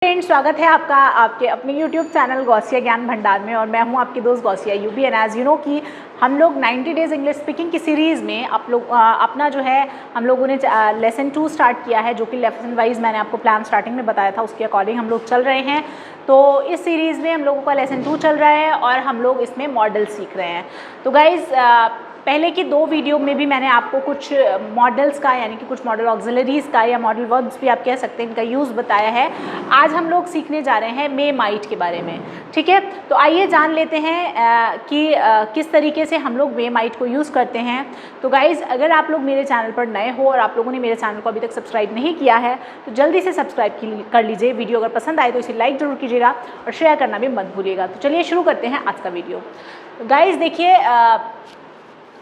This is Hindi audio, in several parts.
फ्रेंड्स, स्वागत है आपका आपके अपने YouTube चैनल गौसिया ज्ञान भंडार में। और मैं हूं आपकी दोस्त गौसिया यूबी। एंड एज यू नो कि हम लोग 90 डेज इंग्लिश स्पीकिंग की सीरीज़ में अपना जो है हम लोगों ने लेसन 2 स्टार्ट किया है, जो कि लेसन वाइज मैंने आपको प्लान स्टार्टिंग में बताया था, उसके अकॉर्डिंग हम लोग चल रहे हैं। तो इस सीरीज़ में हम लोगों का लेसन 2 चल रहा है और हम लोग इसमें मॉडल सीख रहे हैं। तो गाइज़, पहले की 2 वीडियो में भी मैंने आपको कुछ मॉडल्स का, यानी कि कुछ मॉडल ऑक्सिलरीज़ का या मॉडल वर्ब्स भी आप कह सकते हैं, इनका यूज़ बताया है। आज हम लोग सीखने जा रहे हैं मे माइट के बारे में, ठीक है। तो आइए जान लेते हैं कि किस तरीके से हम लोग मे माइट को यूज़ करते हैं। तो गाइज़, अगर आप लोग मेरे चैनल पर नए हो और आप लोगों ने मेरे चैनल को अभी तक सब्सक्राइब नहीं किया है तो जल्दी से सब्सक्राइब कर लीजिए। वीडियो अगर पसंद आए तो इसे लाइक ज़रूर कीजिएगा और शेयर करना भी मत भूलिएगा। तो चलिए शुरू करते हैं आज का वीडियो। गाइज़ देखिए,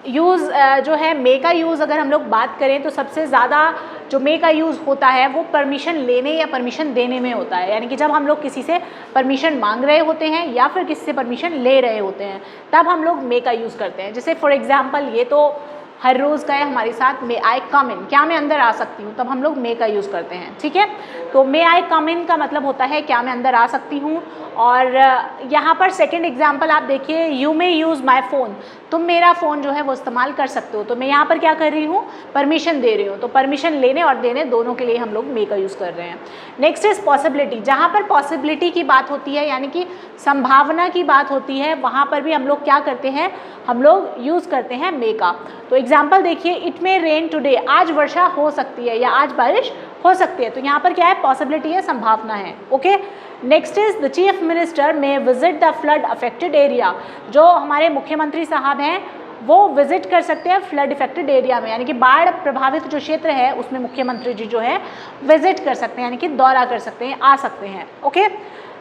यूज़ जो है मे का यूज़ अगर हम लोग बात करें तो सबसे ज़्यादा जो मे का यूज़ होता है वो परमिशन लेने या परमिशन देने में होता है। यानी कि जब हम लोग किसी से परमिशन मांग रहे होते हैं या फिर किसी से परमिशन ले रहे होते हैं तब हम लोग मे का यूज़ करते हैं। जैसे फॉर एग्जांपल, ये तो हर रोज़ का है हमारे साथ, मे आई कम इन, क्या मैं अंदर आ सकती हूँ, तब हम लोग मे का यूज़ करते हैं, ठीक है। तो मे आई कम इन का मतलब होता है क्या मैं अंदर आ सकती हूँ। और यहाँ पर सेकंड एग्जांपल आप देखिए, you may use my phone, तुम मेरा फ़ोन जो है वो इस्तेमाल कर सकते हो। तो मैं यहाँ पर क्या कर रही हूँ, परमिशन दे रही हूँ। तो परमिशन लेने और देने दोनों के लिए हम लोग मे का यूज़ कर रहे हैं। Next is possibility. जहाँ पर पॉसिबिलिटी की बात होती है, यानी कि संभावना की बात होती है, वहाँ पर भी हम लोग क्या करते हैं, हम लोग यूज़ करते हैं मे का। तो एग्जाम्पल देखिए, इट मे रेन टुडे, आज वर्षा हो सकती है या आज बारिश हो सकती है। तो यहाँ पर क्या है, पॉसिबिलिटी है, संभावना है, okay. Next is the chief minister may visit the flood affected area. जो हमारे मुख्यमंत्री साहब हैं वो विजिट कर सकते हैं फ्लड इफेक्टेड एरिया में, यानी कि बाढ़ प्रभावित जो क्षेत्र है उसमें मुख्यमंत्री जी जो है विजिट कर सकते हैं, यानी कि दौरा कर सकते हैं, आ सकते हैं, okay.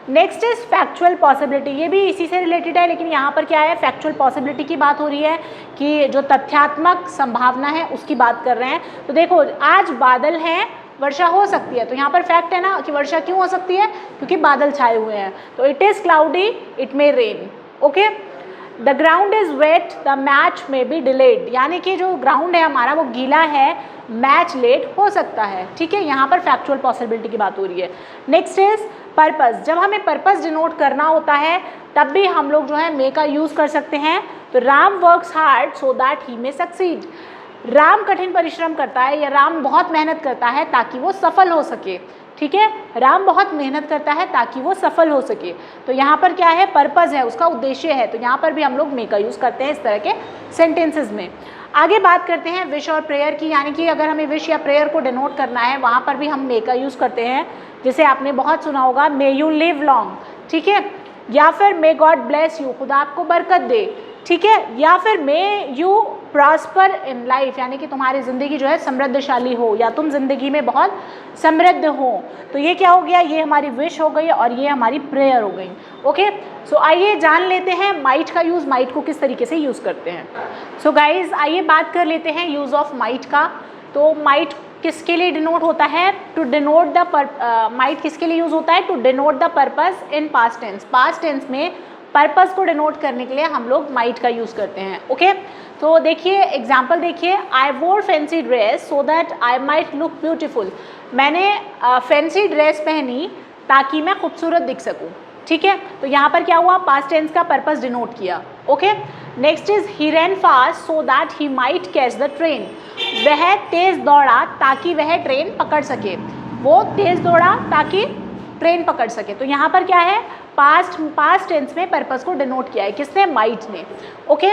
Next is factual possibility. ये भी इसी से रिलेटेड है, लेकिन यहाँ पर क्या है, फैक्चुअल पॉसिबिलिटी की बात हो रही है कि जो तथ्यात्मक संभावना है उसकी बात कर रहे हैं। तो देखो, आज बादल हैं, वर्षा हो सकती है। तो यहाँ पर फैक्ट है ना कि वर्षा क्यों हो सकती है, क्योंकि बादल छाए हुए हैं। तो it is cloudy, it may rain, okay. The ground is wet, the match may be delayed, यानी कि जो ग्राउंड है हमारा वो गीला है, मैच लेट हो सकता है, ठीक है। यहाँ पर फैक्चुअल पॉसिबिलिटी की बात हो रही है। Next is purpose. जब हमें पर्पस डिनोट करना होता है तब भी हम लोग जो है मे का यूज़ कर सकते हैं। तो Ram works hard so that he may succeed. Ram कठिन परिश्रम करता है या राम बहुत मेहनत करता है ताकि वो सफल हो सके, ठीक है। राम बहुत मेहनत करता है ताकि वो सफल हो सके। तो यहाँ पर क्या है, पर्पस है, उसका उद्देश्य है। तो यहाँ पर भी हम लोग मे का यूज़ करते हैं इस तरह के सेंटेंसेस में। आगे बात करते हैं विश और प्रेयर की, यानी कि अगर हमें विश या प्रेयर को डिनोट करना है वहाँ पर भी हम मे का यूज़ करते हैं। जैसे आपने बहुत सुना होगा, मे यू लिव लॉन्ग, ठीक है, या फिर मे गॉड ब्लेस यू, खुदा आपको बरकत दे, ठीक है, या फिर may you prosper in life, यानी कि तुम्हारी ज़िंदगी जो है समृद्धशाली हो या तुम ज़िंदगी में बहुत समृद्ध हो। तो ये क्या हो गया, ये हमारी विश हो गई और ये हमारी प्रेयर हो गई, ओके। सो आइए जान लेते हैं माइट का यूज़, माइट को किस तरीके से यूज़ करते हैं। सो गाइज, आइए बात कर लेते हैं यूज़ ऑफ माइट का। तो माइट किसके लिए डिनोट होता है, टू डिनोट द माइट किसके लिए यूज़ होता है, to denote the purpose in past tense. Past tense में पर्पस को डिनोट करने के लिए हम लोग माइट का यूज़ करते हैं, ओके। तो देखिए एग्जाम्पल देखिए, आई वोर fancy dress so that I might look beautiful. मैंने फैंसी ड्रेस पहनी ताकि मैं खूबसूरत दिख सकूं, ठीक है। तो यहाँ पर क्या हुआ, पास्ट टेंस का पर्पस डिनोट किया, okay. Next is he ran fast so that he might catch the train. वह तेज़ दौड़ा ताकि वह ट्रेन पकड़ सके, वो तेज़ दौड़ा ताकि ट्रेन पकड़ सके। तो यहाँ पर क्या है, पास्ट टेंस में पर्पस को डिनोट किया है, किसने, माइट ने, okay.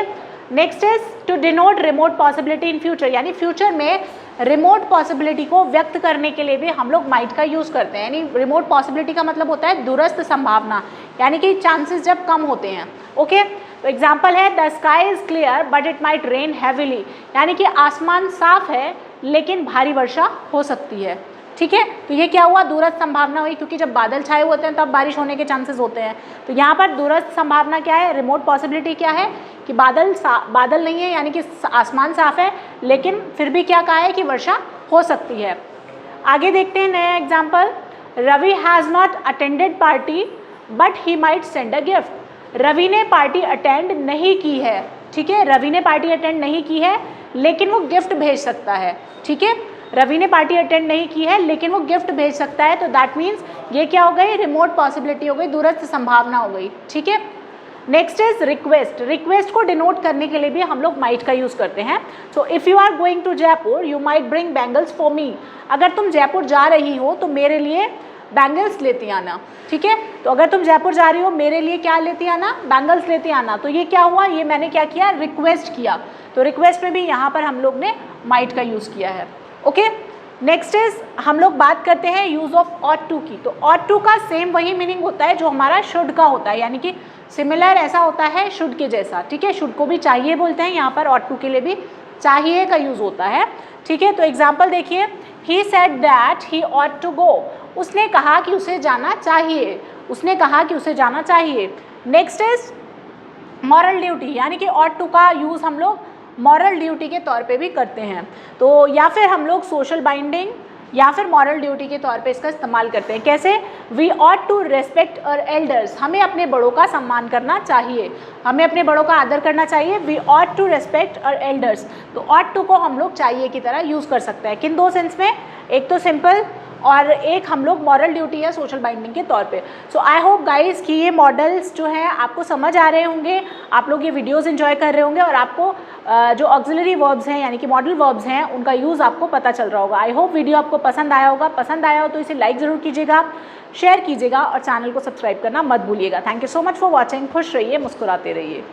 Next is to denote remote possibility in future, यानी फ्यूचर में रिमोट पॉसिबिलिटी को व्यक्त करने के लिए भी हम लोग माइट का यूज़ करते हैं। यानी रिमोट पॉसिबिलिटी का मतलब होता है दूरस्थ संभावना, यानी कि चांसेस जब कम होते हैं, ओके। तो एग्जाम्पल है, the sky is clear but it might rain heavily, यानी कि आसमान साफ है लेकिन भारी वर्षा हो सकती है, ठीक है। तो ये क्या हुआ, दूरस्थ संभावना हुई, क्योंकि जब बादल छाए होते हैं तब बारिश होने के चांसेस होते हैं। तो यहाँ पर दूरस्थ संभावना क्या है, रिमोट पॉसिबिलिटी क्या है कि बादल नहीं है, यानी कि आसमान साफ है, लेकिन फिर भी क्या कहा है कि वर्षा हो सकती है। आगे देखते हैं नया example, Ravi has not attended party but he might send a gift. Ravi ने पार्टी अटेंड नहीं की है, ठीक है, रवि ने पार्टी अटेंड नहीं की है लेकिन वो गिफ्ट भेज सकता है, ठीक है। रवि ने पार्टी अटेंड नहीं की है लेकिन वो गिफ्ट भेज सकता है, तो दैट मीन्स ये क्या हो गई, रिमोट पॉसिबिलिटी हो गई, दूरस्थ संभावना हो गई, ठीक है। Next is request. रिक्वेस्ट को डिनोट करने के लिए भी हम लोग माइट का यूज़ करते हैं। So if you are going to Jaipur you might bring bangles for me. अगर तुम जयपुर जा रही हो तो मेरे लिए बैंगल्स लेती आना, ठीक है। तो अगर तुम जयपुर जा रही हो मेरे लिए क्या लेती आना, बैंगल्स लेती आना। तो ये क्या हुआ, ये मैंने क्या किया, रिक्वेस्ट किया। तो रिक्वेस्ट में भी यहाँ पर हम लोग ने माइट का यूज़ किया है, ओके। नेक्स्ट इज हम लोग बात करते हैं यूज़ ऑफ ऑट टू की। तो ऑट टू का सेम वही मीनिंग होता है जो हमारा शुड का होता है, यानी कि सिमिलर ऐसा होता है शुड के जैसा, ठीक है। शुड को भी चाहिए बोलते हैं, यहाँ पर ऑट टू के लिए भी चाहिए का यूज़ होता है, ठीक है। तो एग्जाम्पल देखिए, he said that he ought to go. उसने कहा कि उसे जाना चाहिए, उसने कहा कि उसे जाना चाहिए। नेक्स्ट इज मॉरल ड्यूटी, यानी कि ऑट टू का यूज़ हम लोग मॉरल ड्यूटी के तौर पे भी करते हैं। तो या फिर हम लोग सोशल बाइंडिंग या फिर मॉरल ड्यूटी के तौर पे इसका इस्तेमाल करते हैं। कैसे, we ought to respect our elders, हमें अपने बड़ों का सम्मान करना चाहिए, हमें अपने बड़ों का आदर करना चाहिए। We ought to respect our elders. तो ऑट टू को हम लोग चाहिए की तरह यूज़ कर सकते हैं। किन दो सेंस में, एक तो सिंपल और एक हम लोग मॉरल ड्यूटी या सोशल बाइंडिंग के तौर पे। सो आई होप गाइस कि ये मॉडल्स जो हैं आपको समझ आ रहे होंगे, आप लोग ये वीडियोस एंजॉय कर रहे होंगे और आपको जो ऑक्सिलरी वर्ब्स हैं यानी कि मॉडल वर्ब्स हैं उनका यूज़ आपको पता चल रहा होगा। आई होप वीडियो आपको पसंद आया होगा। पसंद आया हो तो इसे लाइक ज़रूर कीजिएगा, शेयर कीजिएगा और चैनल को सब्सक्राइब करना मत भूलिएगा। Thank you so much for watching. खुश रहिए, मुस्कुराते रहिए।